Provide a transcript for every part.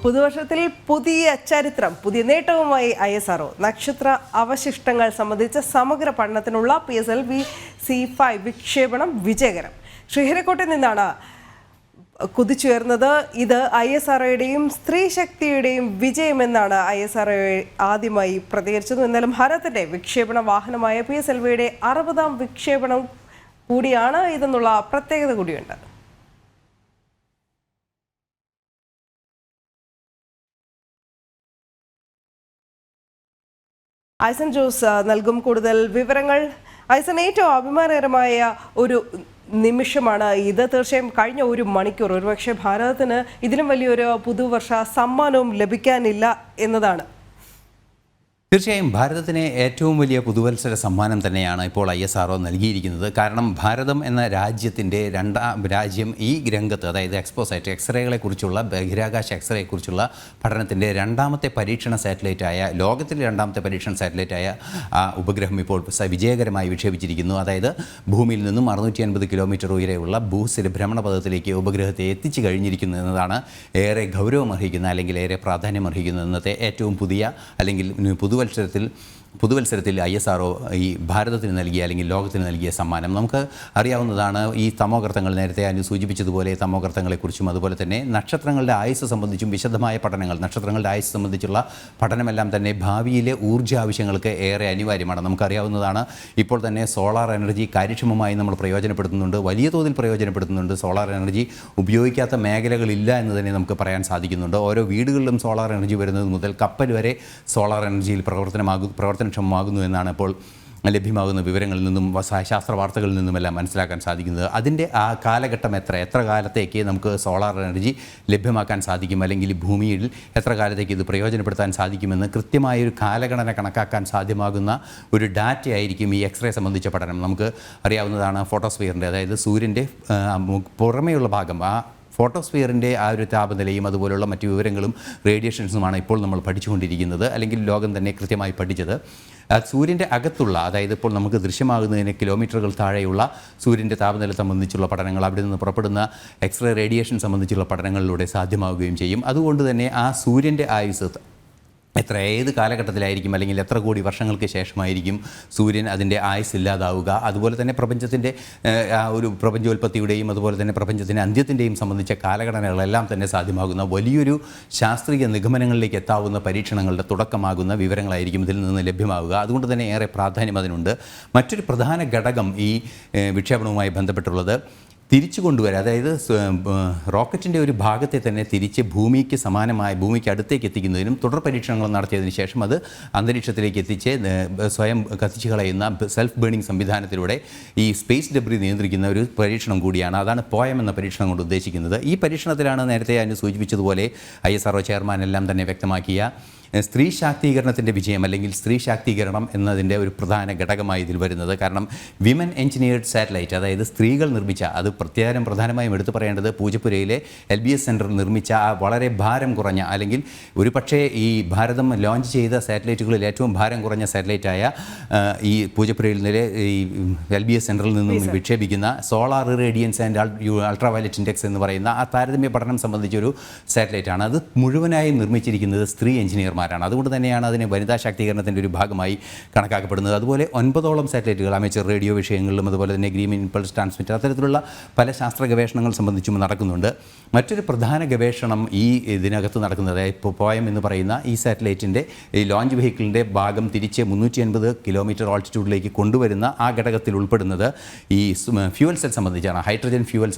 പുതുവർഷത്തിൽ പുതിയ ചരിത്രം, പുതിയ നേട്ടവുമായി ISRO നക്ഷത്ര അവശിഷ്ടങ്ങൾ സംബന്ധിച്ച സമഗ്ര പഠനത്തിനുള്ള PSLV-C5 വിക്ഷേപണം വിജയകരം. ശ്രീഹരിക്കോട്ടയിൽ നിന്നാണ് കുതിച്ചുയർന്നത്. ഇത് ISROയുടെയും സ്ത്രീ ശക്തിയുടെയും വിജയമെന്നാണ് ISRO ആദ്യമായി പ്രതികരിച്ചത്. എന്നാലും ഭാരതത്തിന്റെ വിക്ഷേപണ വാഹനമായ PSLVയുടെ 60ാം വിക്ഷേപണം കൂടിയാണ് ഇതെന്നുള്ള പ്രത്യേകത കൂടിയുണ്ട്. ഐസൻ ജോസ് നൽകും കൂടുതൽ വിവരങ്ങൾ. ഐസൻ, ഏറ്റവും അഭിമാനകരമായ ഒരു നിമിഷമാണ് ഇത്. തീർച്ചയായും കഴിഞ്ഞ ഒരു മണിക്കൂർ ഒരുപക്ഷെ ഭാരതത്തിന് ഇതിലും വലിയൊരു പുതുവർഷ സമ്മാനവും ലഭിക്കാനില്ല എന്നതാണ്. തീർച്ചയായും ഭാരതത്തിന് ഏറ്റവും വലിയ പുതുവത്സര സമ്മാനം തന്നെയാണ് ഇപ്പോൾ ISRO നൽകിയിരിക്കുന്നത്. കാരണം ഭാരതം എന്ന രാജ്യത്തിൻ്റെ രാജ്യം ഈ രംഗത്ത്, അതായത് എക്സ്പോസൈറ്റ് എക്സ്റേകളെക്കുറിച്ചുള്ള ബഹിരാകാശ എക്സ്റേയെക്കുറിച്ചുള്ള പഠനത്തിൻ്റെ രണ്ടാമത്തെ പരീക്ഷണ സാറ്റലൈറ്റായ, ലോകത്തിലെ രണ്ടാമത്തെ പരീക്ഷണ സാറ്റലൈറ്റായ ഉപഗ്രഹം ഇപ്പോൾ വിജയകരമായി വിക്ഷേപിച്ചിരിക്കുന്നു. അതായത് ഭൂമിയിൽ നിന്നും 650 കിലോമീറ്റർ ഉയരെയുള്ള ഭ്രമണപഥത്തിലേക്ക് ഉപഗ്രഹത്തെ എത്തിച്ചു കഴിഞ്ഞിരിക്കുന്നു എന്നതാണ് ഏറെ ഗൗരവമർഹിക്കുന്ന, അല്ലെങ്കിൽ ഏറെ പ്രാധാന്യമർഹിക്കുന്ന ഇന്നത്തെ ഏറ്റവും പുതിയ, അല്ലെങ്കിൽ പുതുവത്സരത്തിൽ ISRO ഈ ഭാരതത്തിന് നൽകിയ, അല്ലെങ്കിൽ ലോകത്തിന് നൽകിയ സമ്മാനം. നമുക്ക് അറിയാവുന്നതാണ് ഈ തമോഗർത്തങ്ങൾ, നേരത്തെ അനു സൂചിപ്പിച്ചതുപോലെ തമോഗർത്തങ്ങളെക്കുറിച്ചും അതുപോലെ തന്നെ നക്ഷത്രങ്ങളുടെ ആയുസ് സംബന്ധിച്ചും വിശദമായ പഠനങ്ങൾ, നക്ഷത്രങ്ങളുടെ ആയുസ് സംബന്ധിച്ചുള്ള പഠനമെല്ലാം തന്നെ ഭാവിയിലെ ഊർജ്ജ ആവശ്യങ്ങൾക്ക് ഏറെ അനിവാര്യമാണ്. നമുക്കറിയാവുന്നതാണ്, ഇപ്പോൾ തന്നെ സോളാർ എനർജി കാര്യക്ഷമമായി നമ്മൾ പ്രയോജനപ്പെടുത്തുന്നുണ്ട്, വലിയ തോതിൽ പ്രയോജനപ്പെടുത്തുന്നുണ്ട്. സോളാർ എനർജി ഉപയോഗിക്കാത്ത മേഖലകളില്ല എന്ന് തന്നെ നമുക്ക് പറയാൻ സാധിക്കുന്നുണ്ട്. ഓരോ വീടുകളിലും സോളാർ എനർജി വരുന്നത് മുതൽ കപ്പൽ വരെ സോളാർ എനർജിയിൽ പ്രവർത്തനക്ഷമമാകുന്നു എന്നാണ് ഇപ്പോൾ ലഭ്യമാകുന്ന വിവരങ്ങളിൽ നിന്നും ശാസ്ത്ര വാർത്തകളിൽ നിന്നുമെല്ലാം മനസ്സിലാക്കാൻ സാധിക്കുന്നത്. അതിൻ്റെ ആ കാലഘട്ടം എത്ര കാലത്തേക്ക് നമുക്ക് സോളാർ എനർജി ലഭ്യമാക്കാൻ സാധിക്കും, അല്ലെങ്കിൽ ഭൂമിയിൽ എത്ര കാലത്തേക്ക് ഇത് പ്രയോജനപ്പെടുത്താൻ സാധിക്കുമെന്ന് കൃത്യമായൊരു കാലഗണന കണക്കാക്കാൻ സാധ്യമാകുന്ന ഒരു ഡാറ്റയായിരിക്കും ഈ എക്സ്റേ സംബന്ധിച്ച പഠനം. നമുക്ക് അറിയാവുന്നതാണ് ഫോട്ടോസ്ഫിയറിൻ്റെ, അതായത് സൂര്യൻ്റെ പുറമേയുള്ള ഭാഗം, ആ ഫോട്ടോസ്ഫിയറിൻ്റെ ആ ഒരു താപനിലയും അതുപോലുള്ള മറ്റു വിവരങ്ങളും റേഡിയേഷൻസുമാണ് ഇപ്പോൾ നമ്മൾ പഠിച്ചുകൊണ്ടിരിക്കുന്നത്, അല്ലെങ്കിൽ ലോകം തന്നെ കൃത്യമായി പഠിച്ചത്. സൂര്യൻ്റെ അകത്തുള്ള, അതായത് ഇപ്പോൾ നമുക്ക് ദൃശ്യമാകുന്നതിന് കിലോമീറ്ററുകൾ താഴെയുള്ള സൂര്യൻ്റെ താപനില സംബന്ധിച്ചുള്ള പഠനങ്ങൾ, അവിടെ നിന്ന് പുറപ്പെടുന്ന എക്സ്റേ റേഡിയേഷൻ സംബന്ധിച്ചുള്ള പഠനങ്ങളിലൂടെ സാധ്യമാവുകയും ചെയ്യും. അതുകൊണ്ട് തന്നെ ആ സൂര്യൻ്റെ ആയുസ് ഏത് കാലഘട്ടത്തിലായിരിക്കും, അല്ലെങ്കിൽ എത്ര കോടി വർഷങ്ങൾക്ക് ശേഷമായിരിക്കും സൂര്യൻ അതിൻ്റെ ആയുസ് ഇല്ലാതാവുക, അതുപോലെ തന്നെ പ്രപഞ്ചത്തിൻ്റെ ഒരു പ്രപഞ്ചോൽപത്തിയുടെയും അതുപോലെ തന്നെ പ്രപഞ്ചത്തിൻ്റെ അന്ത്യത്തിൻ്റെയും സംബന്ധിച്ച കാലഘടനകളെല്ലാം തന്നെ സാധ്യമാകുന്ന വലിയൊരു ശാസ്ത്രീയ നിഗമനങ്ങളിലേക്ക് എത്താവുന്ന പരീക്ഷണങ്ങളുടെ തുടക്കമാകുന്ന വിവരങ്ങളായിരിക്കും ഇതിൽ നിന്ന് ലഭ്യമാവുക. അതുകൊണ്ട് തന്നെ ഏറെ പ്രാധാന്യം അതിനുണ്ട്. മറ്റൊരു പ്രധാന ഘടകം ഈ വിക്ഷേപണവുമായി ബന്ധപ്പെട്ടുള്ളത് തിരിച്ചു കൊണ്ടുവരിക, അതായത് റോക്കറ്റിൻ്റെ ഒരു ഭാഗത്തെ തന്നെ തിരിച്ച് ഭൂമിക്ക് സമാനമായ, ഭൂമിക്ക് അടുത്തേക്ക് എത്തിക്കുന്നതിനും തുടർ പരീക്ഷണങ്ങൾ നടത്തിയതിന് ശേഷം അത് അന്തരീക്ഷത്തിലേക്ക് എത്തിച്ച് സ്വയം കത്തിച്ചു കളയുന്ന സെൽഫ് ബേണിംഗ് സംവിധാനത്തിലൂടെ ഈ സ്പേസ് ഡെബ്രി നിയന്ത്രിക്കുന്ന ഒരു പരീക്ഷണം കൂടിയാണ്. അതാണ് പോയം എന്ന പരീക്ഷണം കൊണ്ട് ഉദ്ദേശിക്കുന്നത്. ഈ പരീക്ഷണത്തിലാണ് നേരത്തെ ഞാൻ സൂചിപ്പിച്ചതുപോലെ ISRO ചെയർമാൻ എല്ലാം തന്നെ വ്യക്തമാക്കിയ സ്ത്രീ ശാക്തീകരണത്തിൻ്റെ വിജയം, അല്ലെങ്കിൽ സ്ത്രീ ശാക്തീകരണം എന്നതിൻ്റെ ഒരു പ്രധാന ഘടകമായി ഇതിൽ വരുന്നത്. കാരണം വിമൻ എഞ്ചിനീയർഡ് സാറ്റലൈറ്റ്, അതായത് സ്ത്രീകൾ നിർമ്മിച്ച, അത് പ്രധാനമായും എടുത്തു പറയേണ്ടത് പൂജപ്പുരയിലെ LBS സെൻറ്ററിൽ നിർമ്മിച്ച ആ വളരെ ഭാരം കുറഞ്ഞ, അല്ലെങ്കിൽ ഒരു പക്ഷേ ഈ ഭാരതം ലോഞ്ച് ചെയ്ത സാറ്റലൈറ്റുകളിൽ ഏറ്റവും ഭാരം കുറഞ്ഞ സാറ്റലൈറ്റായ ഈ പൂജപ്പുരയിൽ നിലെ ഈ LBS സെൻറ്ററിൽ നിന്നും വിക്ഷേപിക്കുന്ന solar radiance and ultraviolet index എന്ന് പറയുന്ന ആ താരതമ്യ പഠനം സംബന്ധിച്ചൊരു സാറ്റലൈറ്റാണ്. അത് മുഴുവനായും നിർമ്മിച്ചിരിക്കുന്നത് സ്ത്രീ എഞ്ചിനീയർമാരാണ്. അതുകൊണ്ട് തന്നെയാണ് അതിനെ വനിതാ ശാക്തീകരണത്തിൻ്റെ ഒരു ഭാഗമായി കണക്കാക്കപ്പെടുന്നത്. അതുപോലെ 9ഓളം സാറ്റലൈറ്റുകൾ അമേച്ചർ റേഡിയോ വിഷയങ്ങളിലും അതുപോലെ തന്നെ ഗ്രീൻ ഇമ്പൾസ് ട്രാൻസ്മിറ്റർ, അത്തരത്തിലുള്ള പല ശാസ്ത്ര ഗവേഷണങ്ങൾ സംബന്ധിച്ചും നടക്കുന്നുണ്ട്. മറ്റൊരു പ്രധാന ഗവേഷണം ഈ ഇതിനകത്ത് നടക്കുന്നത്, ഇപ്പോൾ പോയം എന്ന് പറയുന്ന ഈ സാറ്റലൈറ്റിൻ്റെ ഈ ലോഞ്ച് വെഹിക്കിളിൻ്റെ ഭാഗം തിരിച്ച് 350 കിലോമീറ്റർ ഓൾട്ടിറ്റ്യൂഡിലേക്ക് കൊണ്ടുവരുന്ന ആ ഘടകത്തിൽ ഉൾപ്പെടുന്നത് ഈ ഫ്യൂവൽ സെൽ സംബന്ധിച്ചാണ്. ഹൈഡ്രജൻ ഫ്യൂവൽ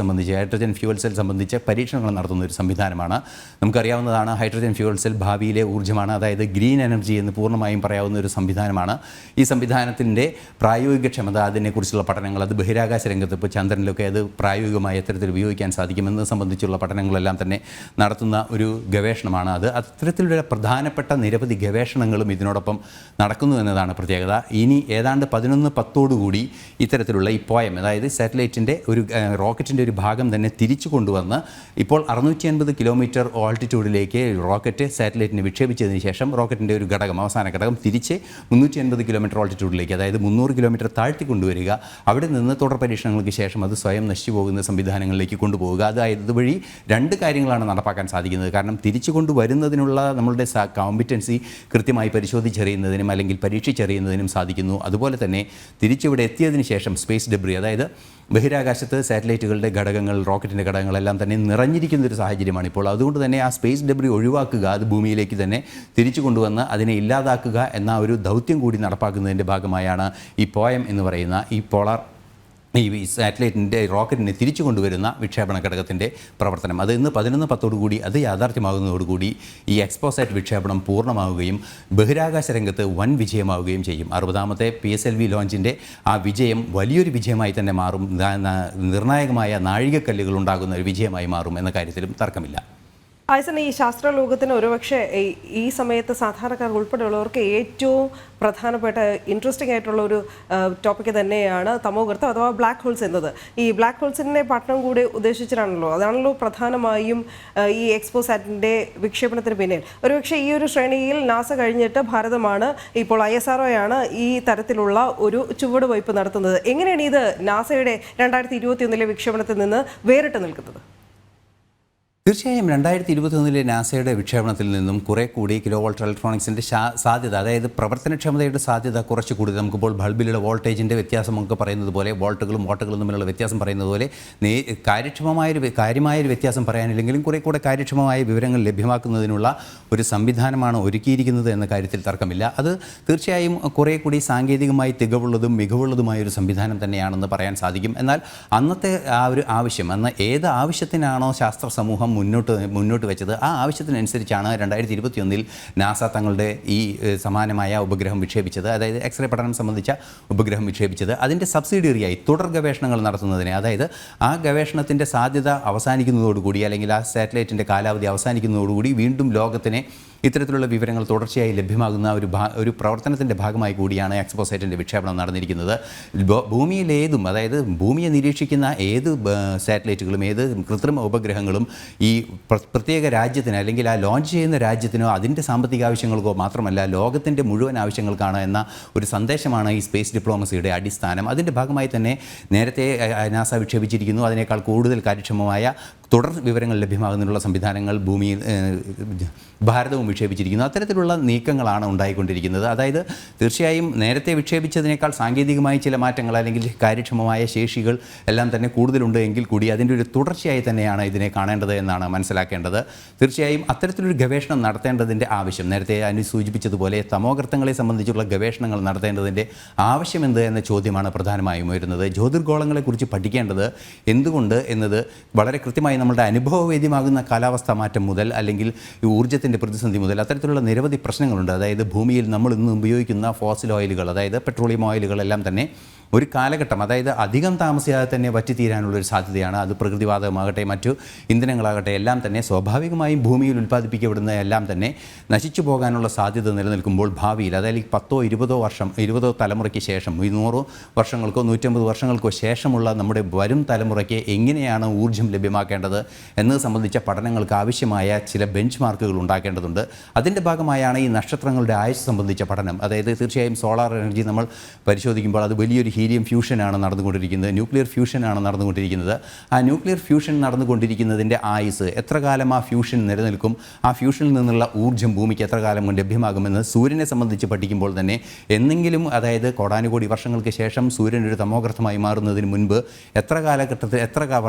സെൽ സംബന്ധിച്ച് പരീക്ഷണങ്ങൾ നടത്തുന്ന ഒരു സംവിധാനമാണ്. നമുക്കറിയാവുന്നതാണ്, ഹൈഡ്രജൻ ഫ്യൂവൽ സെൽ ഭാവിയിലെ ഊർജ്ജമാണ്, അതായത് ഗ്രീൻ എനർജി എന്ന് പൂർണ്ണമായും പറയാവുന്ന ഒരു സംവിധാനമാണ്. ഈ സംവിധാനത്തിൻ്റെ പ്രായോഗികക്ഷമത, അതിനെക്കുറിച്ചുള്ള പഠനങ്ങൾ, അത് ബഹിരാകാശ രംഗത്ത് ഇപ്പോൾ ചന്ദ്രനിലൊക്കെ അത് പ്രായോഗികമായി എത്തരത്തിൽ ഉപയോഗിക്കാൻ സാധിക്കുമെന്നത് സംബന്ധിച്ചുള്ള പഠനങ്ങളെല്ലാം തന്നെ നടത്തുന്ന ഒരു ഗവേഷണമാണ് അത്. അത്തരത്തിലുള്ള പ്രധാനപ്പെട്ട നിരവധി ഗവേഷണങ്ങളും ഇതിനോടൊപ്പം നടക്കുന്നു എന്നതാണ് പ്രത്യേകത. ഇനി ഏതാണ്ട് 11:10 ഇത്തരത്തിലുള്ള ഈ പോയം, അതായത് സാറ്റലൈറ്റിൻ്റെ ഒരു റോക്കറ്റിൻ്റെ ഒരു ഭാഗം തന്നെ തിരിച്ചു കൊണ്ടുവന്ന് ഇപ്പോൾ 650 കിലോമീറ്റർ ഓൾട്ടിറ്റ്യൂഡിലേക്ക് റോക്കറ്റ് സാറ്റലൈറ്റിനെ വിക്ഷേപിച്ചതിന് ശേഷം റോക്കറ്റിൻ്റെ ഒരു ഘടകം, അവസാന ഘടകം തിരിച്ച് 350 കിലോമീറ്റർ ഓൾട്ടിറ്റ്യൂഡിലേക്ക്, അതായത് 300 കിലോമീറ്റർ താഴ്ത്തി കൊണ്ടുവരിക. അവിടെ നിന്ന് തുടർ പരീക്ഷണങ്ങൾക്ക് ശേഷം അത് സ്വയം നശിച്ചു പോകുന്ന സംവിധാനങ്ങളിലേക്ക് കൊണ്ടുപോവുക. അതായത് ഇതുവഴി രണ്ട് കാര്യങ്ങളാണ് നടപ്പാക്കാൻ സാധിക്കുന്നത്. കാരണം തിരിച്ചു കൊണ്ടുവരുന്നതിനുള്ള നമ്മളുടെ കോമ്പിറ്റൻസി കൃത്യമായി പരിശോധിച്ചറിയുന്നതിനും അല്ലെങ്കിൽ പരീക്ഷിച്ചറിയുന്നതിനും സാധിക്കുന്നു. അതുപോലെ തന്നെ തിരിച്ചിവിടെ എത്തിയതിന് ശേഷം സ്പേസ് ഡെബ്രി, അതായത് ബഹിരാകാശത്ത് സാറ്റലൈറ്റുകളുടെ ഘടകങ്ങൾ, റോക്കറ്റിൻ്റെ ഘടകങ്ങളെല്ലാം തന്നെ നിറഞ്ഞിരിക്കുന്നൊരു സാഹചര്യമാണ് ഇപ്പോൾ. അതുകൊണ്ട് തന്നെ ആ സ്പേസ് ഡെബ്രി ഒഴിവാക്കുക, അത് ഭൂമിയിലേക്ക് തന്നെ തിരിച്ചു കൊണ്ടുവന്ന് അതിനെ ഇല്ലാതാക്കുക എന്ന ഒരു ദൗത്യം കൂടി നടപ്പാക്കുന്നതിൻ്റെ ഭാഗമായാണ് ഈ പോയം എന്ന് പറയുന്ന ഈ പോളാർ സാറ്റലൈറ്റിൻ്റെ റോക്കറ്റിനെ തിരിച്ചു കൊണ്ടുവരുന്ന വിക്ഷേപണ ഘടകത്തിൻ്റെ പ്രവർത്തനം. അത് ഇന്ന് 11:10 കൂടി അത് യാഥാർത്ഥ്യമാകുന്നതോടുകൂടി ഈ എക്സ്പോസാറ്റ് വിക്ഷേപണം പൂർണ്ണമാവുകയും ബഹിരാകാശ രംഗത്ത് വൻ വിജയമാവുകയും ചെയ്യും. 60ാമത്തെ PSLV ലോഞ്ചിൻ്റെ ആ വിജയം വലിയൊരു വിജയമായി തന്നെ മാറും, നിർണായകമായ നാഴികക്കല്ലുകൾ ഉണ്ടാകുന്ന ഒരു വിജയമായി മാറും എന്ന കാര്യത്തിലും തർക്കമില്ല. ആയസൻ, ഈ ശാസ്ത്ര ലോകത്തിന് ഒരുപക്ഷെ ഈ സമയത്ത് സാധാരണക്കാർ ഉൾപ്പെടെയുള്ളവർക്ക് ഏറ്റവും പ്രധാനപ്പെട്ട ഇൻട്രസ്റ്റിംഗ് ആയിട്ടുള്ള ഒരു ടോപ്പിക് തന്നെയാണ് തമോഗർത്തം അഥവാ ബ്ലാക്ക് ഹോൾസ് എന്നത്. ഈ ബ്ലാക്ക് ഹോൾസിൻ്റെ പഠനം കൂടി ഉദ്ദേശിച്ചിട്ടാണല്ലോ, അതാണല്ലോ പ്രധാനമായും ഈ എക്സ്പോസാറ്റിൻ്റെ വിക്ഷേപണത്തിന് പിന്നിൽ. ഒരുപക്ഷെ ഈ ഒരു ശ്രേണിയിൽ നാസ കഴിഞ്ഞിട്ട് ഭാരതമാണ്, ഇപ്പോൾ ISRO ആണ് ഈ തരത്തിലുള്ള ഒരു ചുവടുവയ്പ് നടത്തുന്നത്. എങ്ങനെയാണ് ഇത് നാസയുടെ 2021 വിക്ഷേപണത്തിൽ നിന്ന് വേറിട്ട് നിൽക്കുന്നത്? തീർച്ചയായും 2021 നാസയുടെ വിക്ഷേപണത്തിൽ നിന്നും കുറേ കൂടി കിലോ വോൾട്ട് ഇലക്ട്രോണിക്സിൻ്റെ സാധ്യത, അതായത് പ്രവർത്തനക്ഷമതയുടെ സാധ്യത കുറച്ച് കൂടുതൽ. നമുക്കിപ്പോൾ ബൾബിലുള്ള വോൾട്ടേജിൻ്റെ വ്യത്യാസം നമുക്ക് പറയുന്നത് പോലെ, വോൾട്ടുകളും വാട്ടുകളും തമ്മിലുള്ള വ്യത്യാസം പറയുന്നത് പോലെ കാര്യമായൊരു വ്യത്യാസം പറയാനില്ലെങ്കിലും കുറേ കൂടെ കാര്യക്ഷമമായ വിവരങ്ങൾ ലഭ്യമാക്കുന്നതിനുള്ള ഒരു സംവിധാനമാണ് ഒരുക്കിയിരിക്കുന്നത് എന്ന കാര്യത്തിൽ തർക്കമില്ല. അത് തീർച്ചയായും കുറേ കൂടി സാങ്കേതികമായി തികവുള്ളതും മികവുള്ളതുമായ ഒരു സംവിധാനം തന്നെയാണെന്ന് പറയാൻ സാധിക്കും. എന്നാൽ അന്നത്തെ ആ ഒരു ആവശ്യം, അന്ന് ഏത് ആവശ്യത്തിനാണോ ശാസ്ത്ര സമൂഹം മുന്നോട്ട് വെച്ചത്, ആ ആവശ്യത്തിനനുസരിച്ചാണ് 2021 നാസ തങ്ങളുടെ ഈ സമാനമായ ഉപഗ്രഹം വിക്ഷേപിച്ചത്. അതായത് എക്സ്റേ പഠനം സംബന്ധിച്ച ഉപഗ്രഹം വിക്ഷേപിച്ചത്. അതിൻ്റെ സബ്സിഡിയറിയായി തുടർ ഗവേഷണങ്ങൾ നടത്തുന്നതിന്, അതായത് ആ ഗവേഷണത്തിൻ്റെ സാധ്യത അവസാനിക്കുന്നതോടുകൂടി അല്ലെങ്കിൽ ആ സാറ്റലൈറ്റിൻ്റെ കാലാവധി അവസാനിക്കുന്നതോടുകൂടി വീണ്ടും ലോകത്തിനെ ഇത്തരത്തിലുള്ള വിവരങ്ങൾ തുടർച്ചയായി ലഭ്യമാകുന്ന ഒരു പ്രവർത്തനത്തിൻ്റെ ഭാഗമായി കൂടിയാണ് എക്സ്പോസൈറ്റിൻ്റെ വിക്ഷേപണം നടന്നിരിക്കുന്നത്. ഭൂമിയിലേതും, അതായത് ഭൂമിയെ നിരീക്ഷിക്കുന്ന ഏത് സാറ്റലൈറ്റുകളും ഏത് കൃത്രിമ ഉപഗ്രഹങ്ങളും ഈ പ്രത്യേക രാജ്യത്തിന് അല്ലെങ്കിൽ ആ ലോഞ്ച് ചെയ്യുന്ന രാജ്യത്തിനോ അതിൻ്റെ സാമ്പത്തിക ആവശ്യങ്ങൾക്കോ മാത്രമല്ല ലോകത്തിൻ്റെ മുഴുവൻ ആവശ്യങ്ങൾക്കാണ് എന്ന ഒരു സന്ദേശമാണ് ഈ സ്പേസ് ഡിപ്ലോമസിയുടെ അടിസ്ഥാനം. അതിൻ്റെ ഭാഗമായി തന്നെ നേരത്തെ നാസ വിക്ഷേപിച്ചിരിക്കുന്നു. അതിനേക്കാൾ കൂടുതൽ കാര്യക്ഷമമായ തുടർ വിവരങ്ങൾ ലഭ്യമാകുന്നതിനുള്ള സംവിധാനങ്ങൾ ഭൂമിയിൽ ഭാരതവും വിക്ഷേപിച്ചിരിക്കുന്നു. അത്തരത്തിലുള്ള നീക്കങ്ങളാണ് ഉണ്ടായിക്കൊണ്ടിരിക്കുന്നത്. അതായത് തീർച്ചയായും നേരത്തെ വിക്ഷേപിച്ചതിനേക്കാൾ സാങ്കേതികമായി ചില മാറ്റങ്ങൾ അല്ലെങ്കിൽ കാര്യക്ഷമമായ ശേഷികൾ എല്ലാം തന്നെ കൂടുതലുണ്ട് എങ്കിൽ കൂടി അതിൻ്റെ ഒരു തുടർച്ചയായി തന്നെയാണ് ഇതിനെ കാണേണ്ടത് എന്നാണ് മനസ്സിലാക്കേണ്ടത്. തീർച്ചയായും അത്തരത്തിലൊരു ഗവേഷണം നടത്തേണ്ടതിൻ്റെ ആവശ്യം, നേരത്തെ അനു സൂചിപ്പിച്ചതുപോലെ തമോഗർത്തങ്ങളെ സംബന്ധിച്ചുള്ള ഗവേഷണങ്ങൾ നടത്തേണ്ടതിൻ്റെ ആവശ്യമെന്ത് എന്ന ചോദ്യമാണ് പ്രധാനമായും വരുന്നത്. ജ്യോതിർഗോളങ്ങളെക്കുറിച്ച് പഠിക്കേണ്ടത് എന്തുകൊണ്ട് എന്നത് വളരെ കൃത്യമായി നമ്മുടെ അനുഭവവേദ്യമാകുന്ന കാലാവസ്ഥാ മാറ്റം മുതൽ അല്ലെങ്കിൽ ഈ ഊർജ്ജത്തിൻ്റെ പ്രതിസന്ധി മുതൽ അത്തരത്തിലുള്ള നിരവധി പ്രശ്നങ്ങളുണ്ട്. അതായത് ഭൂമിയിൽ നമ്മൾ ഇന്ന് ഉപയോഗിക്കുന്ന ഫോസിൽ ഓയിലുകൾ, അതായത് പെട്രോളിയം ഓയിലുകളെല്ലാം തന്നെ ഒരു കാലഘട്ടം, അതായത് അധികം താമസിയാതെ തന്നെ വറ്റിത്തീരാനുള്ളൊരു സാധ്യതയാണ്. അത് പ്രകൃതിവാതകമാകട്ടെ മറ്റു ഇന്ധനങ്ങളാകട്ടെ എല്ലാം തന്നെ സ്വാഭാവികമായും ഭൂമിയിൽ ഉൽപ്പാദിപ്പിക്കപ്പെടുന്ന എല്ലാം തന്നെ നശിച്ചു പോകാനുള്ള സാധ്യത നിലനിൽക്കുമ്പോൾ ഭാവിയിൽ, അതായത് 10-20 തലമുറയ്ക്ക് ശേഷം, 100 വർഷങ്ങൾക്കോ 150 വർഷങ്ങൾക്കോ ശേഷമുള്ള നമ്മുടെ വരും തലമുറയ്ക്ക് എങ്ങനെയാണ് ഊർജ്ജം ലഭ്യമാക്കേണ്ടത് എന്നത് സംബന്ധിച്ച പഠനങ്ങൾക്ക് ആവശ്യമായ ചില ബെഞ്ച് മാർക്കുകൾ ഉണ്ടാക്കേണ്ടതുണ്ട്. അതിൻ്റെ ഭാഗമായാണ് ഈ നക്ഷത്രങ്ങളുടെ ആയുസ് സംബന്ധിച്ച പഠനം. അതായത് തീർച്ചയായും സോളാർ എനർജി നമ്മൾ പരിശോധിക്കുമ്പോൾ അത് വലിയൊരു ഹീലിയം ഫ്യൂഷനാണ് നടന്നുകൊണ്ടിരിക്കുന്നത്, ന്യൂക്ലിയർ ഫ്യൂഷനാണ് നടന്നുകൊണ്ടിരിക്കുന്നത്. ആ ന്യൂക്ലിയർ ഫ്യൂഷൻ നടന്നുകൊണ്ടിരിക്കുന്നതിൻ്റെ ആയുസ്, എത്ര കാലം ആ ഫ്യൂഷൻ നിലനിൽക്കും, ആ ഫ്യൂഷനിൽ നിന്നുള്ള ഊർജ്ജം ഭൂമിക്ക് എത്ര കാലം കൊണ്ട് ലഭ്യമാകുമെന്ന് സൂര്യനെ സംബന്ധിച്ച് പഠിക്കുമ്പോൾ തന്നെ എന്തെങ്കിലും, അതായത് കോടാനുകോടി വർഷങ്ങൾക്ക് ശേഷം സൂര്യൻ ഒരു തമോഗർത്തമായി മാറുന്നതിന് മുൻപ് എത്ര കാലഘട്ടത്തിൽ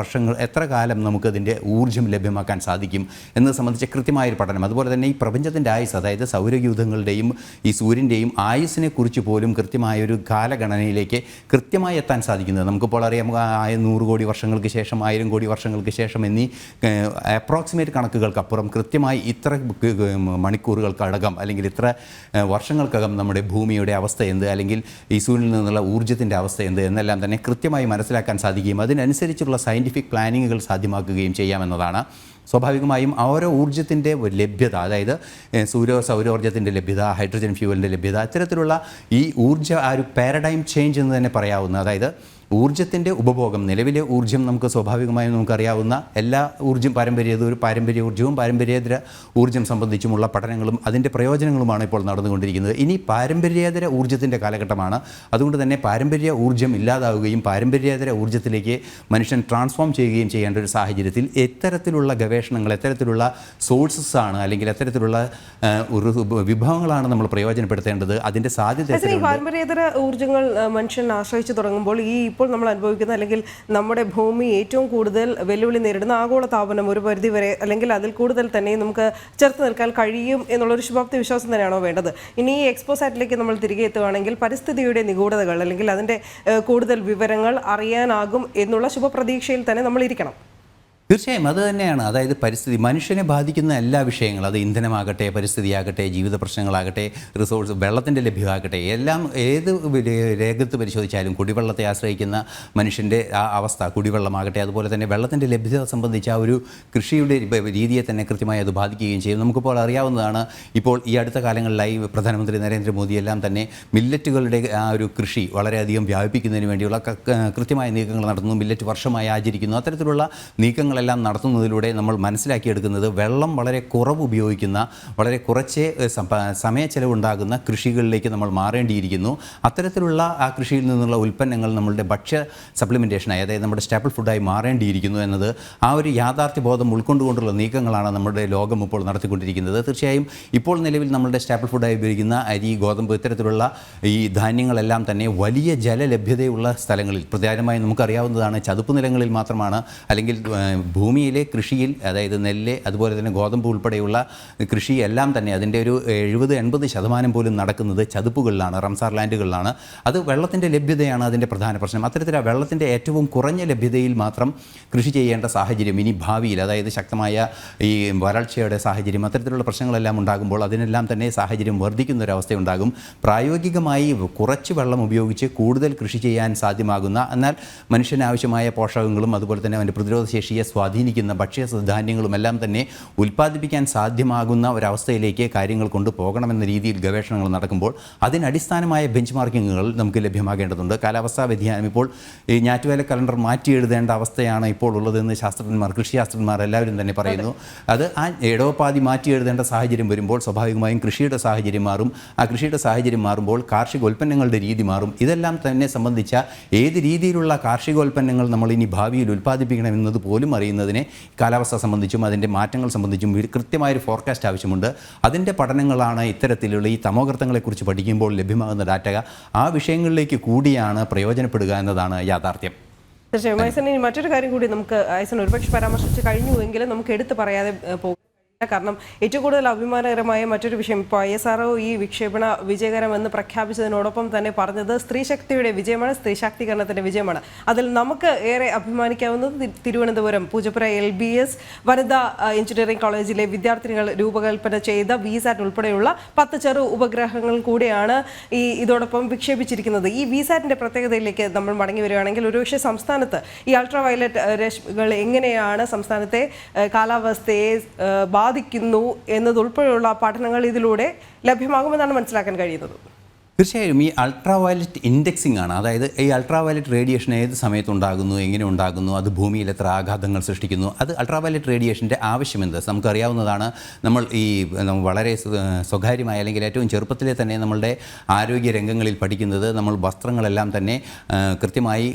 എത്ര കാലം നമുക്കതിൻ്റെ ഊർജ്ജം ലഭ്യമാക്കാൻ സാധിക്കും എന്നത് സംബന്ധിച്ച കൃത്യമായൊരു പഠനം. അതുപോലെ തന്നെ ഈ പ്രപഞ്ചത്തിൻ്റെ ആയുസ്, അതായത് സൗരയൂഥങ്ങളുടെയും ഈ സൂര്യൻ്റെയും ആയുസിനെ കുറിച്ച് പോലും കൃത്യമായൊരു കാലഗണനയിലേക്ക് കൃത്യമായി എത്താൻ സാധിക്കുന്നത് നമുക്കിപ്പോൾ അറിയാം. 100 കോടി വർഷങ്ങൾക്ക് ശേഷം, 1000 കോടി വർഷങ്ങൾക്ക് ശേഷം എന്നീ അപ്രോക്സിമേറ്റ് കണക്കുകൾക്കപ്പുറം കൃത്യമായി ഇത്ര മണിക്കൂറുകൾക്കകം അല്ലെങ്കിൽ ഇത്ര വർഷങ്ങൾക്കകം നമ്മുടെ ഭൂമിയുടെ അവസ്ഥ എന്ത്, അല്ലെങ്കിൽ ഈ സൂര്യനിൽ നിന്നുള്ള ഊർജ്ജത്തിൻ്റെ അവസ്ഥ എന്ത് എന്നെല്ലാം തന്നെ കൃത്യമായി മനസ്സിലാക്കാൻ സാധിക്കുകയും അതിനനുസരിച്ചുള്ള സയൻറ്റിഫിക് പ്ലാനിങ്ങുകൾ സാധ്യമാക്കുകയും ചെയ്യാമെന്നതാണ്. സ്വാഭാവികമായും ഓരോ ഊർജ്ജത്തിൻ്റെ ലഭ്യത, അതായത് സൗരോർജ്ജത്തിൻ്റെ ലഭ്യത, ഹൈഡ്രജൻ ഫ്യൂവലിൻ്റെ ലഭ്യത, ഇത്തരത്തിലുള്ള ഈ ഊർജ്ജ ആ ഒരു പാരഡൈം ചേഞ്ച് എന്ന് തന്നെ പറയാവുന്ന, അതായത് ഊർജ്ജത്തിൻ്റെ ഉപഭോഗം, നിലവിലെ ഊർജ്ജം നമുക്ക് സ്വാഭാവികമായും നമുക്കറിയാവുന്ന എല്ലാ പാരമ്പര്യ ഊർജ്ജവും പാരമ്പര്യേതര ഊർജ്ജം സംബന്ധിച്ചുമുള്ള പഠനങ്ങളും അതിൻ്റെ പ്രയോജനങ്ങളുമാണ് ഇപ്പോൾ നടന്നുകൊണ്ടിരിക്കുന്നത്. ഇനി പാരമ്പര്യേതര ഊർജ്ജത്തിൻ്റെ കാലഘട്ടമാണ്. അതുകൊണ്ട് തന്നെ പാരമ്പര്യ ഊർജ്ജം ഇല്ലാതാവുകയും പാരമ്പര്യേതര ഊർജ്ജത്തിലേക്ക് മനുഷ്യൻ ട്രാൻസ്ഫോം ചെയ്യുകയും ചെയ്യേണ്ട ഒരു സാഹചര്യത്തിൽ എത്തരത്തിലുള്ള ഗവേഷണങ്ങൾ, എത്തരത്തിലുള്ള സോഴ്സസ് ആണ് അല്ലെങ്കിൽ എത്തരത്തിലുള്ള വിഭവങ്ങളാണ് നമ്മൾ പ്രയോജനപ്പെടുത്തേണ്ടത്, അതിൻ്റെ സാധ്യത. പാരമ്പര്യേതര ഊർജ്ജങ്ങൾ മനുഷ്യൻ ആശ്രയിച്ചു തുടങ്ങുമ്പോൾ ഇപ്പോൾ നമ്മൾ അനുഭവിക്കുന്ന അല്ലെങ്കിൽ നമ്മുടെ ഭൂമി ഏറ്റവും കൂടുതൽ വെല്ലുവിളി നേരിടുന്ന ആഗോള താപനം ഒരു പരിധിവരെ അല്ലെങ്കിൽ അതിൽ കൂടുതൽ തന്നെ നമുക്ക് ചെറുത്ത് നിൽക്കാൻ കഴിയും എന്നുള്ളൊരു ശുഭാപ്തി വിശ്വാസം തന്നെയാണോ വേണ്ടത്? ഇനി ഈ എക്സ്പോസാറ്റിലേക്ക് നമ്മൾ തിരികെ എത്തുകയാണെങ്കിൽ പരിസ്ഥിതിയുടെ നിഗൂഢതകൾ അല്ലെങ്കിൽ അതിൻ്റെ കൂടുതൽ വിവരങ്ങൾ അറിയാനാകും എന്നുള്ള ശുഭപ്രതീക്ഷയിൽ തന്നെ നമ്മൾ ഇരിക്കണം. തീർച്ചയായും അത് തന്നെയാണ്. അതായത് പരിസ്ഥിതി മനുഷ്യനെ ബാധിക്കുന്ന എല്ലാ വിഷയങ്ങളും, അത് ഇന്ധനമാകട്ടെ, പരിസ്ഥിതിയാകട്ടെ, ജീവിത പ്രശ്നങ്ങളാകട്ടെ, റിസോഴ്സ്, വെള്ളത്തിൻ്റെ ലഭ്യമാകട്ടെ, എല്ലാം ഏത് രംഗത്ത് പരിശോധിച്ചാലും കുടിവെള്ളത്തെ ആശ്രയിക്കുന്ന മനുഷ്യൻ്റെ ആ അവസ്ഥ, കുടിവെള്ളമാകട്ടെ, അതുപോലെ തന്നെ വെള്ളത്തിൻ്റെ ലഭ്യത സംബന്ധിച്ച ആ ഒരു കൃഷിയുടെ രീതിയെ തന്നെ കൃത്യമായി അത് ബാധിക്കുകയും ചെയ്യും. നമുക്കിപ്പോൾ അറിയാവുന്നതാണ്, ഇപ്പോൾ ഈ അടുത്ത കാലങ്ങളിലായി പ്രധാനമന്ത്രി നരേന്ദ്രമോദി എല്ലാം തന്നെ മില്ലറ്റുകളുടെ ആ ഒരു കൃഷി വളരെയധികം വ്യാപിപ്പിക്കുന്നതിന് വേണ്ടിയുള്ള കൃത്യമായ നീക്കങ്ങൾ നടത്തുന്നു. മില്ലറ്റ് വർഷമായി ആചരിക്കുന്നു. അത്തരത്തിലുള്ള നീക്കങ്ങളെല്ലാം നടത്തുന്നതിലൂടെ നമ്മൾ മനസ്സിലാക്കിയെടുക്കുന്നത് വെള്ളം വളരെ കുറവ് ഉപയോഗിക്കുന്ന, വളരെ കുറച്ച് സമയച്ചെലവുണ്ടാകുന്ന കൃഷികളിലേക്ക് നമ്മൾ മാറേണ്ടിയിരിക്കുന്നു. അത്തരത്തിലുള്ള ആ കൃഷിയിൽ നിന്നുള്ള ഉൽപ്പന്നങ്ങൾ നമ്മളുടെ ഭക്ഷ്യ സപ്ലിമെൻറ്റേഷനായി, അതായത് നമ്മുടെ സ്റ്റാപ്പിൾ ഫുഡായി മാറേണ്ടിയിരിക്കുന്നു എന്നത് ആ ഒരു യാഥാർത്ഥ്യബോധം ഉൾക്കൊണ്ടുകൊണ്ടുള്ള നീക്കങ്ങളാണ് നമ്മുടെ ലോകം ഇപ്പോൾ നടത്തിക്കൊണ്ടിരിക്കുന്നത്. തീർച്ചയായും ഇപ്പോൾ നിലവിൽ നമ്മളുടെ സ്റ്റാപ്പിൾ ഫുഡായി ഉപയോഗിക്കുന്ന അരി, ഗോതമ്പ്, ഇത്തരത്തിലുള്ള ഈ ധാന്യങ്ങളെല്ലാം തന്നെ വലിയ ജലലഭ്യതയുള്ള സ്ഥലങ്ങളിൽ, പ്രധാനമായും നമുക്കറിയാവുന്നതാണ് ചതുപ്പ് നിലങ്ങളിൽ മാത്രമാണ്, അല്ലെങ്കിൽ ഭൂമിയിലെ കൃഷിയിൽ, അതായത് നെല്ല്, അതുപോലെ തന്നെ ഗോതമ്പ് ഉൾപ്പെടെയുള്ള കൃഷി എല്ലാം തന്നെ അതിൻ്റെ ഒരു 70-80% പോലും നടക്കുന്നത് ചതുപ്പുകളിലാണ്, റംസാർ ലാൻഡുകളിലാണ്. അത് വെള്ളത്തിൻ്റെ ലഭ്യതയാണ് അതിൻ്റെ പ്രധാന പ്രശ്നം. അത്തരത്തിൽ ആ വെള്ളത്തിൻ്റെ ഏറ്റവും കുറഞ്ഞ ലഭ്യതയിൽ മാത്രം കൃഷി ചെയ്യേണ്ട സാഹചര്യം ഇനി ഭാവിയിൽ, അതായത് ശക്തമായ ഈ വരൾച്ചയുടെ സാഹചര്യം, അത്തരത്തിലുള്ള പ്രശ്നങ്ങളെല്ലാം ഉണ്ടാകുമ്പോൾ അതിനെല്ലാം തന്നെ സാഹചര്യം വർദ്ധിക്കുന്നൊരവസ്ഥയുണ്ടാകും. പ്രായോഗികമായി കുറച്ച് വെള്ളം ഉപയോഗിച്ച് കൂടുതൽ കൃഷി ചെയ്യാൻ സാധ്യമാകുന്ന, എന്നാൽ മനുഷ്യനാവശ്യമായ പോഷകങ്ങളും അതുപോലെ തന്നെ അവൻ്റെ പ്രതിരോധശേഷിയെ സ്വാധീനിക്കുന്ന ഭക്ഷ്യധാന്യങ്ങളും എല്ലാം തന്നെ ഉൽപ്പാദിപ്പിക്കാൻ സാധ്യമാകുന്ന ഒരവസ്ഥയിലേക്ക് കാര്യങ്ങൾ കൊണ്ടുപോകണമെന്ന രീതിയിൽ ഗവേഷണങ്ങൾ നടക്കുമ്പോൾ അതിനടിസ്ഥാനമായ ബെഞ്ച് മാർക്കിങ്ങുകൾ നമുക്ക് ലഭ്യമാകേണ്ടതുണ്ട്. കാലാവസ്ഥാ വ്യതിയാനം ഇപ്പോൾ ഈ ഞാറ്റുവേല കലണ്ടർ മാറ്റി എഴുതേണ്ട അവസ്ഥയാണ് ഇപ്പോൾ ഉള്ളതെന്ന് കൃഷിശാസ്ത്രജ്ഞന്മാർ എല്ലാവരും തന്നെ പറയുന്നു. അത് ആ ഇടവപ്പാതി മാറ്റി എഴുതേണ്ട സാഹചര്യം വരുമ്പോൾ സ്വാഭാവികമായും കൃഷിയുടെ സാഹചര്യം മാറും. ആ കൃഷിയുടെ സാഹചര്യം മാറുമ്പോൾ കാർഷികോൽപ്പന്നങ്ങളുടെ രീതി മാറും. ഇതെല്ലാം തന്നെ സംബന്ധിച്ച ഏത് രീതിയിലുള്ള കാർഷികോൽപ്പന്നങ്ങൾ നമ്മൾ ഇനി ഭാവിയിൽ ഉൽപ്പാദിപ്പിക്കണമെന്നത് പോലും അറിയുന്നതിന് കാലാവസ്ഥ സംബന്ധിച്ചും അതിൻ്റെ മാറ്റങ്ങൾ സംബന്ധിച്ചും കൃത്യമായൊരു ഫോർകാസ്റ്റ് ആവശ്യമുണ്ട്. അതിൻ്റെ പഠനങ്ങളാണ് ഇത്തരത്തിലുള്ള ഈ തമോഗർത്തങ്ങളെക്കുറിച്ച് പഠിക്കുമ്പോൾ ലഭ്യമാകുന്ന ഡാറ്റ ആ വിഷയങ്ങളിലേക്ക് കൂടിയാണ് പ്രയോജനപ്പെടുക എന്നതാണ് യാഥാർത്ഥ്യം. തീർച്ചയായും ഐസൻ, ഇനി മറ്റൊരു കാര്യം കൂടി നമുക്ക് ഐസൻ ഒരുപക്ഷെ പരാമർശിച്ച് കഴിഞ്ഞുവെങ്കിലും നമുക്ക് എടുത്തു പറയാതെ പോകും. കാരണം ഏറ്റവും കൂടുതൽ അഭിമാനകരമായ മറ്റൊരു വിഷയം, ഇപ്പോൾ ISRO ഈ വിക്ഷേപണ വിജയകരമെന്ന് പ്രഖ്യാപിച്ചതിനോടൊപ്പം തന്നെ പറഞ്ഞത് സ്ത്രീശക്തിയുടെ വിജയമാണ്, സ്ത്രീ ശാക്തീകരണത്തിൻ്റെ വിജയമാണ്. അതിൽ നമുക്ക് ഏറെ അഭിമാനിക്കാവുന്നത് തിരുവനന്തപുരം പൂജപ്പുര LBS വനിതാ എഞ്ചിനീയറിംഗ് കോളേജിലെ വിദ്യാർത്ഥിനികൾ രൂപകൽപ്പന ചെയ്ത VSAT ഉൾപ്പെടെയുള്ള 10 ചെറു ഉപഗ്രഹങ്ങൾ കൂടെയാണ് ഇതോടൊപ്പം വിക്ഷേപിച്ചിരിക്കുന്നത്. ഈ VSATൻ്റെ പ്രത്യേകതയിലേക്ക് നമ്മൾ മടങ്ങി വരികയാണെങ്കിൽ ഒരുപക്ഷെ സംസ്ഥാനത്ത് ഈ അൾട്രാ വയലറ്റ് രശ്മികൾ എങ്ങനെയാണ് സംസ്ഥാനത്തെ കാലാവസ്ഥയെ ബാധിക്കുന്നു എന്നതുൾപ്പെടെയുള്ള പഠനങ്ങൾ ഇതിലൂടെ ലഭ്യമാകുമെന്നാണ് മനസ്സിലാക്കാൻ കഴിയുന്നത്. തീർച്ചയായും ഈ അൾട്രാ വയലറ്റ് ഇൻഡെക്സിംഗ് ആണ്. അതായത് ഈ അൾട്രാ വയലറ്റ് റേഡിയേഷൻ ഏത് സമയത്തുണ്ടാകുന്നു, എങ്ങനെ ഉണ്ടാകുന്നു, അത് ഭൂമിയിൽ എത്ര ആഘാതങ്ങൾ സൃഷ്ടിക്കുന്നു, അത് അൾട്രാ വയലറ്റ് റേഡിയേഷൻ്റെ ആവശ്യമെന്ത് നമുക്കറിയാവുന്നതാണ്. നമ്മൾ വളരെ സ്വകാര്യമായ അല്ലെങ്കിൽ ഏറ്റവും ചെറുപ്പത്തിലെ തന്നെ നമ്മളുടെ ആരോഗ്യ രംഗങ്ങളിൽ പഠിക്കുന്നത് നമ്മൾ വസ്ത്രങ്ങളെല്ലാം തന്നെ കൃത്യമായി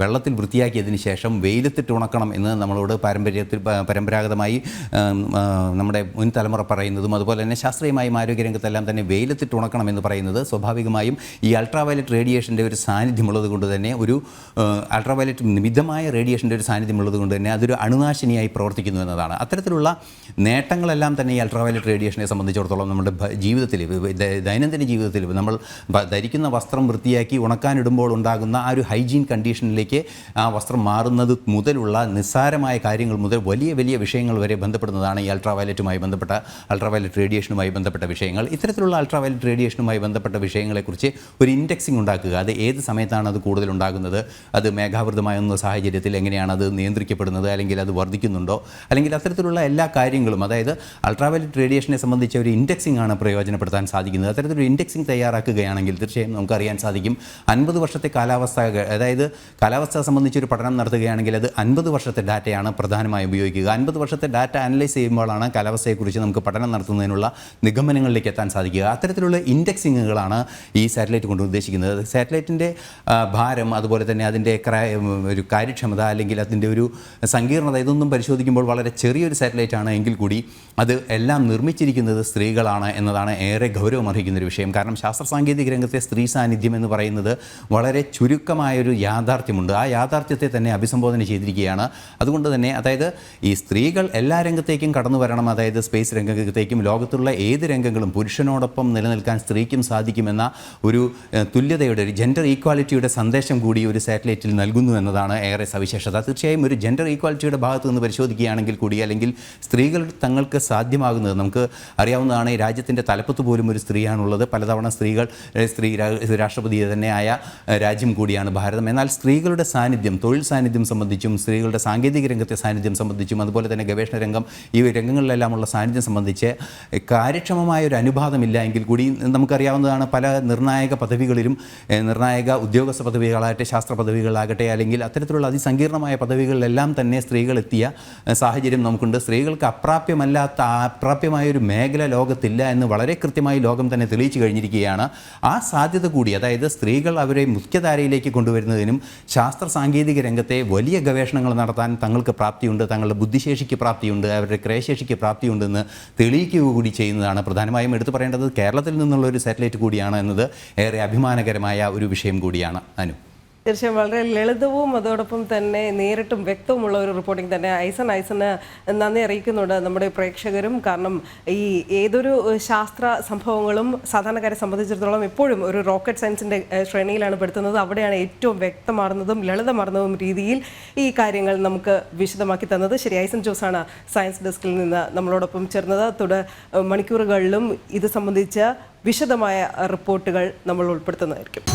വെള്ളത്തിൽ വൃത്തിയാക്കിയതിന് ശേഷം വെയിലത്തിട്ട് ഉണക്കണം എന്ന് നമ്മളോട് പരമ്പരാഗതമായി നമ്മുടെ മുൻ തലമുറ പറയുന്നതും അതുപോലെ തന്നെ ശാസ്ത്രീയമായും ആരോഗ്യരംഗത്തെല്ലാം തന്നെ വെയിലത്തിട്ട് ഉണക്കണം എന്ന് പറയുന്നത് സ്വാഭാവികമായും ഈ അൾട്രാ വയലറ്റ് റേഡിയേഷൻ്റെ ഒരു സാന്നിധ്യമുള്ളത് കൊണ്ട് തന്നെ, ഒരു അൾട്രാ വയലറ്റ് മിതമായ റേഡിയേഷൻ്റെ ഒരു സാന്നിധ്യമുള്ളത് കൊണ്ട് തന്നെ അതൊരു അണുനാശിനിയായി പ്രവർത്തിക്കുന്നു എന്നതാണ്. അത്തരത്തിലുള്ള നേട്ടങ്ങളെല്ലാം തന്നെ ഈ അൾട്രാ വയലറ്റ് റേഡിയേഷനെ സംബന്ധിച്ചിടത്തോളം നമ്മുടെ ജീവിതത്തിൽ, ദൈനംദിന ജീവിതത്തിൽ നമ്മൾ ധരിക്കുന്ന വസ്ത്രം വൃത്തിയാക്കി ഉണക്കാനിടുമ്പോൾ ഉണ്ടാകുന്ന ആ ഒരു ഹൈജീൻ കണ്ടീഷനിലേക്ക് ആ വസ്ത്രം മാറുന്നത് മുതലുള്ള നിസ്സാരമായ കാര്യങ്ങൾ മുതൽ വലിയ വലിയ വിഷയങ്ങൾ വരെ ബന്ധപ്പെടുന്നതാണ് ഈ അൾട്രാ വയലറ്റുമായി ബന്ധപ്പെട്ട, അൾട്രാ വയലറ്റ് റേഡിയേഷനുമായി ബന്ധപ്പെട്ട വിഷയങ്ങൾ. ഇത്തരത്തിലുള്ള അൾട്രാ വയലറ്റ് റേഡിയേഷനുമായി ബന്ധപ്പെട്ട ബന്ധപ്പെട്ട വിഷയങ്ങളെക്കുറിച്ച് ഒരു ഇൻഡെക്സിംഗ് ഉണ്ടാക്കുക. അത് ഏത് സമയത്താണ് അത് കൂടുതൽ ഉണ്ടാകുന്നത്, അത് മേഘാവൃതമാകുന്ന സാഹചര്യത്തിൽ എങ്ങനെയാണ് അത് നിയന്ത്രിക്കപ്പെടുന്നത്, അല്ലെങ്കിൽ അത് വർദ്ധിക്കുന്നുണ്ടോ, അല്ലെങ്കിൽ അത്തരത്തിലുള്ള എല്ലാ കാര്യങ്ങളും, അതായത് അൾട്രാവയലറ്റ് റേഡിയേഷനെ സംബന്ധിച്ച ഒരു ഇൻഡെക്സിംഗ് ആണ് പ്രയോജനപ്പെടുത്താൻ സാധിക്കുന്നത്. അത്തരത്തിലൊരു ഇൻഡെക്സിംഗ് തയ്യാറാക്കുകയാണെങ്കിൽ തീർച്ചയായും നമുക്കറിയാൻ സാധിക്കും 50 വർഷത്തെ കാലാവസ്ഥ, അതായത് കാലാവസ്ഥ സംബന്ധിച്ചൊരു പഠനം നടത്തുകയാണെങ്കിൽ അത് 50 വർഷത്തെ ഡാറ്റയാണ് പ്രധാനമായും ഉപയോഗിക്കുക. 50 വർഷത്തെ ഡാറ്റ അനലൈസ് ചെയ്യുമ്പോഴാണ് കാലാവസ്ഥയെക്കുറിച്ച് നമുക്ക് പഠനം നടത്തുന്നതിനുള്ള നിഗമനങ്ങളിലേക്ക് എത്താൻ സാധിക്കുക. അത്തരത്തിലുള്ള ഇൻഡെക്സിങ്ങുകളാണ് ഈ സാറ്റലൈറ്റ് കൊണ്ട് ഉദ്ദേശിക്കുന്നത്. സാറ്റലൈറ്റിൻ്റെ ഭാരം, അതുപോലെ തന്നെ അതിൻ്റെ ഒരു കാര്യക്ഷമത, അല്ലെങ്കിൽ അതിൻ്റെ ഒരു സങ്കീർണത, ഇതൊന്നും പരിശോധിക്കുമ്പോൾ വളരെ ചെറിയൊരു സാറ്റലൈറ്റ് ആണ് എങ്കിൽ കൂടി അത് എല്ലാം നിർമ്മിച്ചിരിക്കുന്നത് സ്ത്രീകളാണ് എന്നതാണ് ഏറെ ഗൗരവമർഹിക്കുന്നൊരു വിഷയം. കാരണം ശാസ്ത്ര സാങ്കേതിക രംഗത്തെ സ്ത്രീ സാന്നിധ്യം എന്ന് പറയുന്നത് വളരെ ചുരുക്കമായൊരു യാഥാർത്ഥ്യമുണ്ട്. ആ യാഥാർത്ഥ്യത്തെ തന്നെ അഭിസംബോധന ചെയ്തിരിക്കുകയാണ്. അതുകൊണ്ട് തന്നെ അതായത് ഈ സ്ത്രീകൾ എല്ലാ രംഗത്തേക്കും കടന്നു വരണം, അതായത് സ്പേസ് രംഗത്തേക്കും ലോകത്തുള്ള ഏത് രംഗങ്ങളും പുരുഷനോടൊപ്പം നിലനിൽക്കാൻ സ്ത്രീക്കും സാധിക്കുമെന്ന ഒരു തുല്യതയുടെ, ഒരു ജെൻഡർ ഈക്വാലിറ്റിയുടെ സന്ദേശം കൂടി ഒരു സാറ്റലൈറ്റിൽ നൽകുന്നു എന്നതാണ് ഏറെ സവിശേഷത. തീർച്ചയായും ഒരു ജെൻഡർ ഈക്വാലിറ്റിയുടെ ഭാഗത്ത് നിന്ന് പരിശോധിക്കുകയാണെങ്കിൽ കൂടി, അല്ലെങ്കിൽ സ്ത്രീകൾ തങ്ങൾക്ക് സാധ്യമാകുന്നത്, നമുക്ക് അറിയാവുന്നതാണ് ഈ രാജ്യത്തിൻ്റെ തലപ്പത്ത് പോലും ഒരു സ്ത്രീയാണുള്ളത്. പലതവണ സ്ത്രീ രാഷ്ട്രപതി തന്നെയായ രാജ്യം കൂടിയാണ് ഭാരതം. എന്നാൽ സ്ത്രീകളുടെ സാന്നിധ്യം, തൊഴിൽ സാന്നിധ്യം സംബന്ധിച്ചും സ്ത്രീകളുടെ സാങ്കേതിക രംഗത്തെ സാന്നിധ്യം സംബന്ധിച്ചും അതുപോലെ തന്നെ ഗവേഷണ രംഗം, ഈ രംഗങ്ങളിലെല്ലാമുള്ള സാന്നിധ്യം സംബന്ധിച്ച് കാര്യക്ഷമമായ ഒരു അനുപാതമില്ല എങ്കിൽ കൂടി നമുക്കറിയാവുന്നതാണ് പല നിർണായക പദവികളിലും, നിർണായക ഉദ്യോഗസ്ഥ പദവികളാകട്ടെ, ശാസ്ത്ര പദവികളാകട്ടെ, അല്ലെങ്കിൽ അത്തരത്തിലുള്ള അതിസങ്കീർണമായ പദവികളിലെല്ലാം തന്നെ സ്ത്രീകൾ എത്തിയ സാഹചര്യം നമുക്കുണ്ട്. സ്ത്രീകൾക്ക് അപ്രാപ്യമായൊരു മേഖല ലോകത്തില്ല എന്ന് വളരെ കൃത്യമായി ലോകം തന്നെ തെളിയിച്ചു കഴിഞ്ഞിരിക്കുകയാണ്. ആ സാധ്യത കൂടി, അതായത് സ്ത്രീകൾ അവരെ മുഖ്യധാരയിലേക്ക് കൊണ്ടുവരുന്നതിനും ശാസ്ത്ര സാങ്കേതിക രംഗത്തെ വലിയ ഗവേഷണങ്ങൾ നടത്താൻ തങ്ങൾക്ക് പ്രാപ്തിയുണ്ട്, തങ്ങളുടെ ബുദ്ധിശേഷിക്ക് പ്രാപ്തിയുണ്ട്, അവരുടെ ക്രയശേഷിക്ക് പ്രാപ്തിയുണ്ടെന്ന് തെളിയിക്കുക കൂടി ചെയ്യുന്നതാണ്. പ്രധാനമായും എടുത്തു പറയേണ്ടത് കേരളത്തിൽ നിന്നുള്ള ഒരു സാറ്റലൈറ്റ് കൂടിയാണ് എന്നത് ഏറെ അഭിമാനകരമായ ഒരു വിഷയം കൂടിയാണ്. അനു, തീർച്ചയായും വളരെ ലളിതവും അതോടൊപ്പം തന്നെ നേരിട്ടും വ്യക്തവുമുള്ള ഒരു റിപ്പോർട്ടിംഗ് തന്നെ. ഐസന് നന്ദി അറിയിക്കുന്നുണ്ട് നമ്മുടെ പ്രേക്ഷകരും. കാരണം ഈ ഏതൊരു ശാസ്ത്ര സംഭവങ്ങളും സാധാരണക്കാരെ സംബന്ധിച്ചിടത്തോളം എപ്പോഴും ഒരു റോക്കറ്റ് സയൻസിൻ്റെ ശ്രേണിയിലാണ് പെടുത്തുന്നത്. അവിടെയാണ് ഏറ്റവും വ്യക്തമാർന്നതും ലളിതമാർന്നതും രീതിയിൽ ഈ കാര്യങ്ങൾ നമുക്ക് വിശദമാക്കി തന്നത്. ശരി, ഐസൻ ജോസാണ് സയൻസ് ഡെസ്കിൽ നിന്ന് നമ്മളോടൊപ്പം ചേർന്നത്. മണിക്കൂറുകളിലും ഇത് സംബന്ധിച്ച വിശദമായ റിപ്പോർട്ടുകൾ നമ്മൾ ഉൾപ്പെടുത്തുന്നതായിരിക്കും.